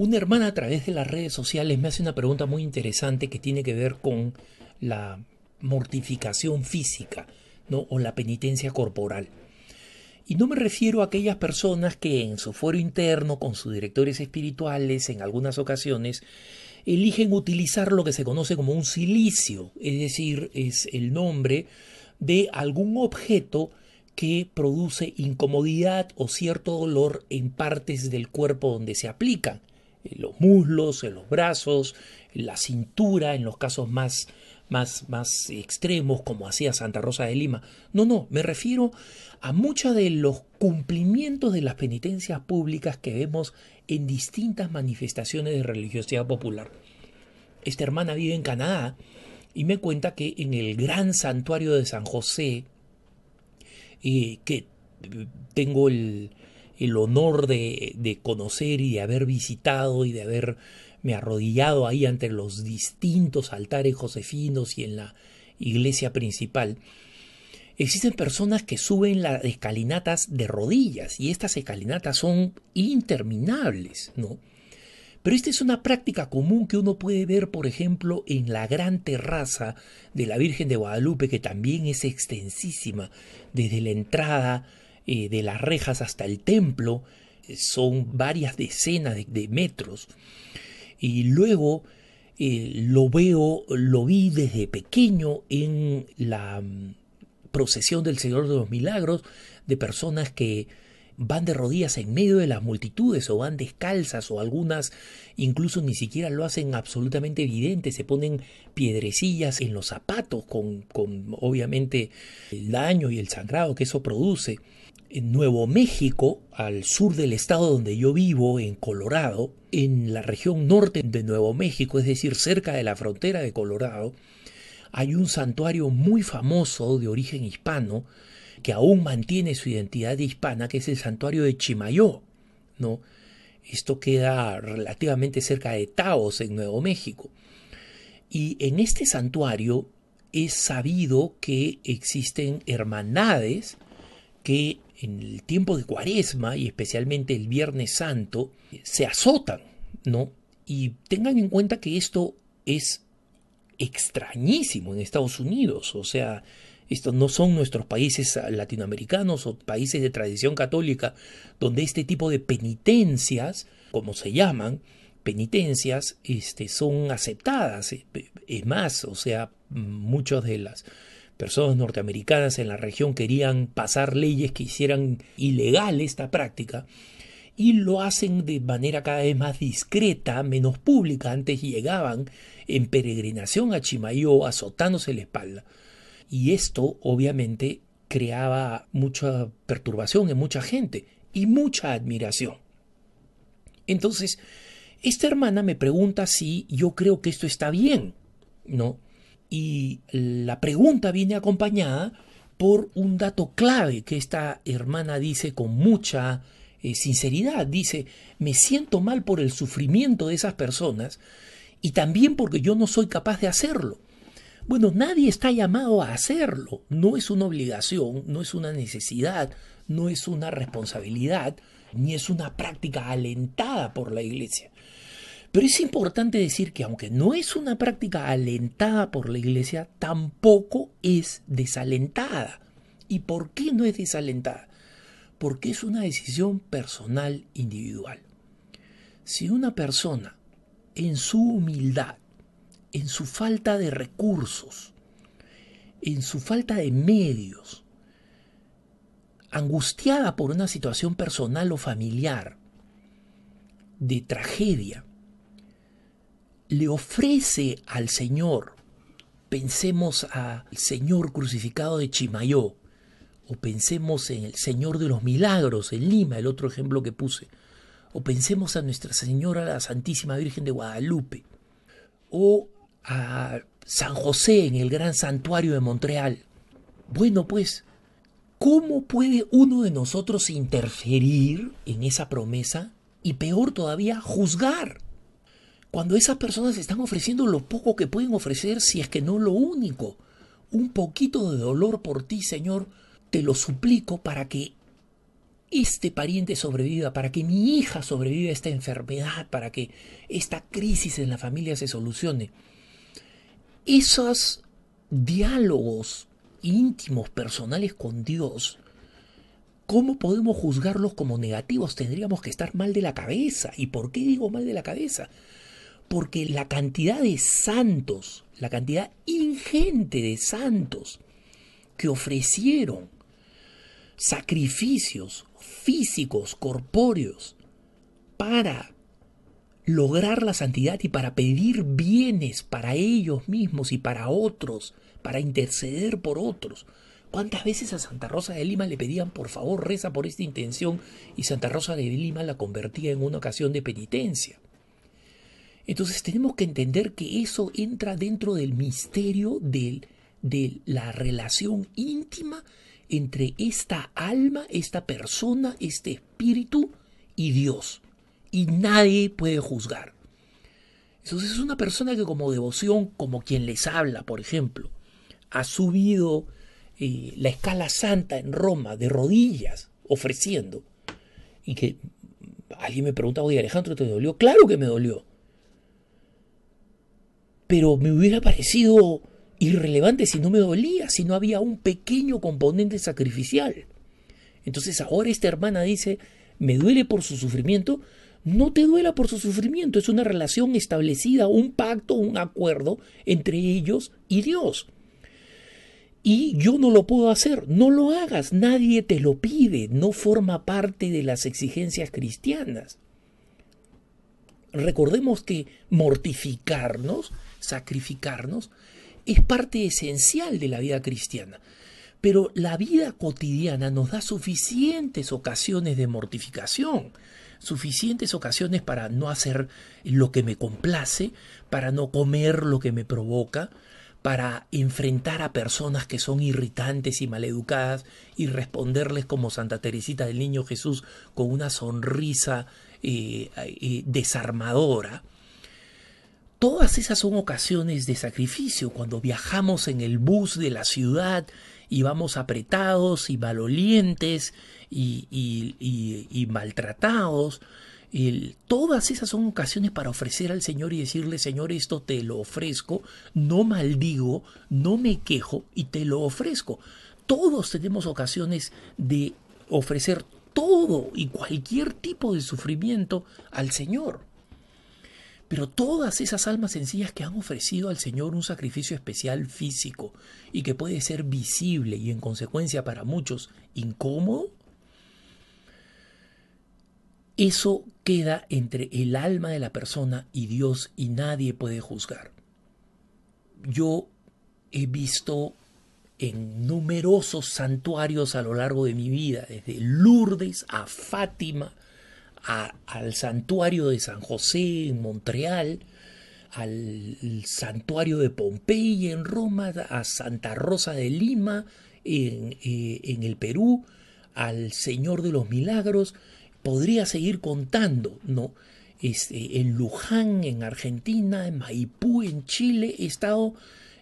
Una hermana a través de las redes sociales me hace una pregunta muy interesante que tiene que ver con la mortificación física, ¿no? O la penitencia corporal. Y no me refiero a aquellas personas que en su fuero interno, con sus directores espirituales, en algunas ocasiones, eligen utilizar lo que se conoce como un cilicio, es decir, es el nombre de algún objeto que produce incomodidad o cierto dolor en partes del cuerpo donde se aplican, en los muslos, en los brazos, en la cintura, en los casos más extremos, como hacía Santa Rosa de Lima. No, me refiero a muchos de los cumplimientos de las penitencias públicas que vemos en distintas manifestaciones de religiosidad popular. Esta hermana vive en Canadá y me cuenta que en el gran santuario de San José, que tengo el honor de conocer y de haber visitado y de haberme arrodillado ahí ante los distintos altares josefinos y en la iglesia principal, existen personas que suben las escalinatas de rodillas y estas escalinatas son interminables, ¿no? Pero esta es una práctica común que uno puede ver, por ejemplo, en la gran terraza de la Virgen de Guadalupe, que también es extensísima, desde la entrada de las rejas hasta el templo, son varias decenas de metros. Y luego lo vi desde pequeño en la procesión del Señor de los Milagros, de personas que van de rodillas en medio de las multitudes o van descalzas o algunas incluso ni siquiera lo hacen absolutamente evidente, se ponen piedrecillas en los zapatos con obviamente el daño y el sangrado que eso produce. En Nuevo México, al sur del estado donde yo vivo, en Colorado, en la región norte de Nuevo México, es decir, cerca de la frontera de Colorado, hay un santuario muy famoso de origen hispano que aún mantiene su identidad hispana, que es el santuario de Chimayó, ¿no? Esto queda relativamente cerca de Taos, en Nuevo México. Y en este santuario es sabido que existen hermandades que en el tiempo de Cuaresma y especialmente el Viernes Santo se azotan, ¿no? Y tengan en cuenta que esto es extrañísimo en Estados Unidos, o sea, estos no son nuestros países latinoamericanos o países de tradición católica donde este tipo de penitencias, como se llaman, penitencias, son aceptadas. Es más, o sea, muchas de las personas norteamericanas en la región querían pasar leyes que hicieran ilegal esta práctica y lo hacen de manera cada vez más discreta, menos pública. Antes llegaban en peregrinación a Chimayó azotándose la espalda. Y esto obviamente creaba mucha perturbación en mucha gente y mucha admiración. Entonces, esta hermana me pregunta si yo creo que esto está bien, ¿no? Y la pregunta viene acompañada por un dato clave que esta hermana dice con mucha sinceridad. Dice, me siento mal por el sufrimiento de esas personas y también porque yo no soy capaz de hacerlo. Bueno, nadie está llamado a hacerlo, no es una obligación, no es una necesidad, no es una responsabilidad, ni es una práctica alentada por la Iglesia. Pero es importante decir que aunque no es una práctica alentada por la Iglesia, tampoco es desalentada. ¿Y por qué no es desalentada? Porque es una decisión personal individual. Si una persona, en su humildad, en su falta de recursos, en su falta de medios, angustiada por una situación personal o familiar, de tragedia, le ofrece al Señor, pensemos al Señor crucificado de Chimayó, o pensemos en el Señor de los Milagros en Lima, el otro ejemplo que puse, o pensemos a Nuestra Señora la Santísima Virgen de Guadalupe, o a San José en el gran santuario de Montreal. Bueno, pues, ¿cómo puede uno de nosotros interferir en esa promesa y peor todavía juzgar? Cuando esas personas están ofreciendo lo poco que pueden ofrecer, si es que no lo único, un poquito de dolor por ti, Señor, te lo suplico para que este pariente sobreviva, para que mi hija sobreviva a esta enfermedad, para que esta crisis en la familia se solucione. Esos diálogos íntimos, personales con Dios, ¿cómo podemos juzgarlos como negativos? Tendríamos que estar mal de la cabeza. ¿Y por qué digo mal de la cabeza? Porque la cantidad de santos, la cantidad ingente de santos que ofrecieron sacrificios físicos, corpóreos, para lograr la santidad y para pedir bienes para ellos mismos y para otros, para interceder por otros. ¿Cuántas veces a Santa Rosa de Lima le pedían, por favor, reza por esta intención, y Santa Rosa de Lima la convertía en una ocasión de penitencia? Entonces tenemos que entender que eso entra dentro del misterio de la relación íntima entre esta alma, esta persona, este espíritu y Dios. Y nadie puede juzgar. Entonces es una persona que como devoción, como quien les habla, por ejemplo, ha subido la escala santa en Roma de rodillas, ofreciendo. Y que alguien me pregunta, oye Alejandro, ¿te dolió? Claro que me dolió. Pero me hubiera parecido irrelevante si no me dolía, si no había un pequeño componente sacrificial. Entonces ahora esta hermana dice, me duele por su sufrimiento. No te duela por su sufrimiento, es una relación establecida, un pacto, un acuerdo entre ellos y Dios. Y yo no lo puedo hacer, no lo hagas, nadie te lo pide, no forma parte de las exigencias cristianas. Recordemos que mortificarnos, sacrificarnos, es parte esencial de la vida cristiana. Pero la vida cotidiana nos da suficientes ocasiones de mortificación, suficientes ocasiones para no hacer lo que me complace, para no comer lo que me provoca, para enfrentar a personas que son irritantes y maleducadas y responderles como Santa Teresita del Niño Jesús con una sonrisa desarmadora. Todas esas son ocasiones de sacrificio. Cuando viajamos en el bus de la ciudad y vamos apretados y malolientes y maltratados, todas esas son ocasiones para ofrecer al Señor y decirle, Señor, esto te lo ofrezco, no maldigo, no me quejo y te lo ofrezco. Todos tenemos ocasiones de ofrecer todo y cualquier tipo de sufrimiento al Señor. Pero todas esas almas sencillas que han ofrecido al Señor un sacrificio especial físico y que puede ser visible y en consecuencia para muchos incómodo, eso queda entre el alma de la persona y Dios y nadie puede juzgar. Yo he visto en numerosos santuarios a lo largo de mi vida, desde Lourdes a Fátima, al santuario de San José en Montreal, al santuario de Pompeya en Roma, a Santa Rosa de Lima en el Perú, al Señor de los Milagros. Podría seguir contando, ¿no? En Luján, en Argentina, en Maipú, en Chile, he estado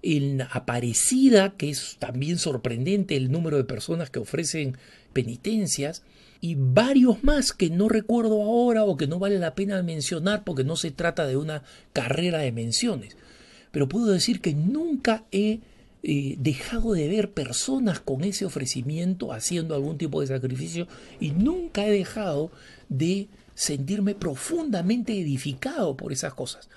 en Aparecida, que es también sorprendente el número de personas que ofrecen penitencias, y varios más que no recuerdo ahora o que no vale la pena mencionar porque no se trata de una carrera de menciones. Pero puedo decir que nunca he dejado de ver personas con ese ofrecimiento haciendo algún tipo de sacrificio y nunca he dejado de sentirme profundamente edificado por esas cosas.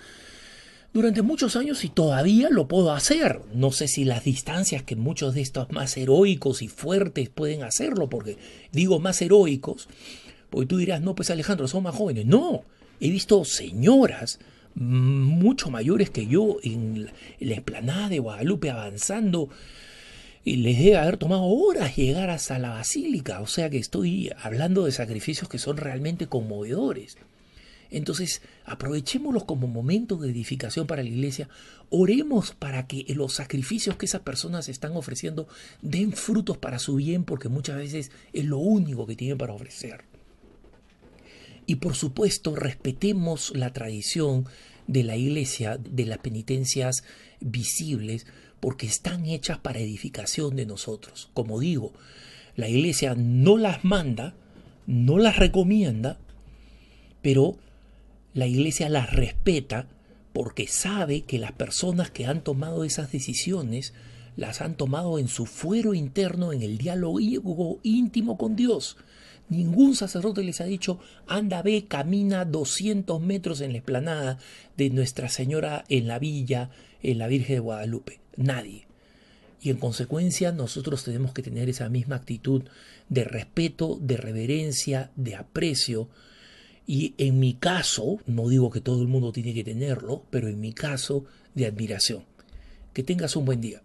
Durante muchos años y todavía lo puedo hacer. No sé si las distancias que muchos de estos más heroicos y fuertes pueden hacerlo, porque digo más heroicos, porque tú dirás, no, pues Alejandro, son más jóvenes. No, he visto señoras mucho mayores que yo en la explanada de Guadalupe avanzando y les debe haber tomado horas llegar hasta la basílica. O sea que estoy hablando de sacrificios que son realmente conmovedores. Entonces, aprovechémoslos como momentos de edificación para la iglesia. Oremos para que los sacrificios que esas personas están ofreciendo den frutos para su bien, porque muchas veces es lo único que tienen para ofrecer. Y por supuesto, respetemos la tradición de la iglesia, de las penitencias visibles, porque están hechas para edificación de nosotros. Como digo, la iglesia no las manda, no las recomienda, pero la Iglesia las respeta porque sabe que las personas que han tomado esas decisiones las han tomado en su fuero interno, en el diálogo íntimo con Dios. Ningún sacerdote les ha dicho, anda, ve, camina 200 metros en la explanada de Nuestra Señora en la villa, en la Virgen de Guadalupe. Nadie. Y en consecuencia nosotros tenemos que tener esa misma actitud de respeto, de reverencia, de aprecio. Y en mi caso, no digo que todo el mundo tiene que tenerlo, pero en mi caso, de admiración. Que tengas un buen día.